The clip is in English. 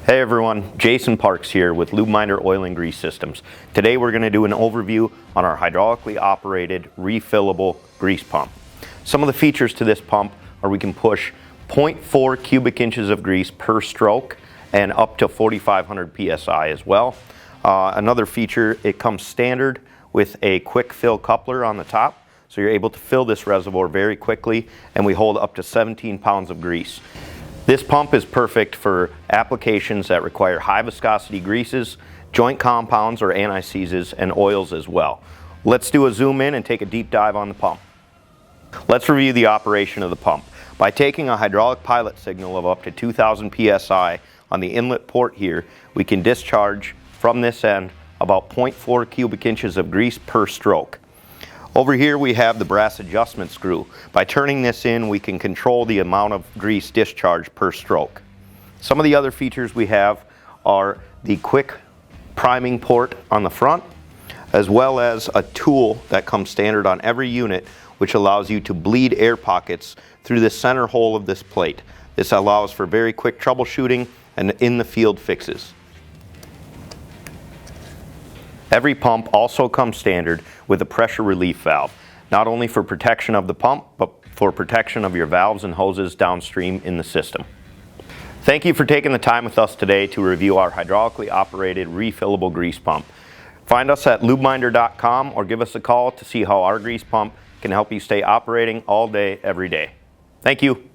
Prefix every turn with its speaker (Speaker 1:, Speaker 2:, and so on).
Speaker 1: Hey everyone, Jason Parks here with LubeMinder Oil and Grease Systems. Today we're going to do an overview on our hydraulically operated refillable grease pump. Some of the features to this pump are we can push 0.4 cubic inches of grease per stroke and up to 4,500 psi as well. Another feature, it comes standard with a quick fill coupler on the top, so you're able to fill this reservoir very quickly, and we hold up to 17 pounds of grease. This pump is perfect for applications that require high viscosity greases, joint compounds or anti-seizes, and oils as well. Let's do a zoom in and take a deep dive on the pump. Let's review the operation of the pump. By taking a hydraulic pilot signal of up to 2,000 psi on the inlet port here, we can discharge from this end about 0.4 cubic inches of grease per stroke. Over here we have the brass adjustment screw. By turning this in, we can control the amount of grease discharged per stroke. Some of the other features we have are the quick priming port on the front, as well as a tool that comes standard on every unit, which allows you to bleed air pockets through the center hole of this plate. This allows for very quick troubleshooting and in-the-field fixes. Every pump also comes standard with a pressure relief valve, not only for protection of the pump, but for protection of your valves and hoses downstream in the system. Thank you for taking the time with us today to review our hydraulically operated refillable grease pump. Find us at lubeminder.com or give us a call to see how our grease pump can help you stay operating all day, every day. Thank you.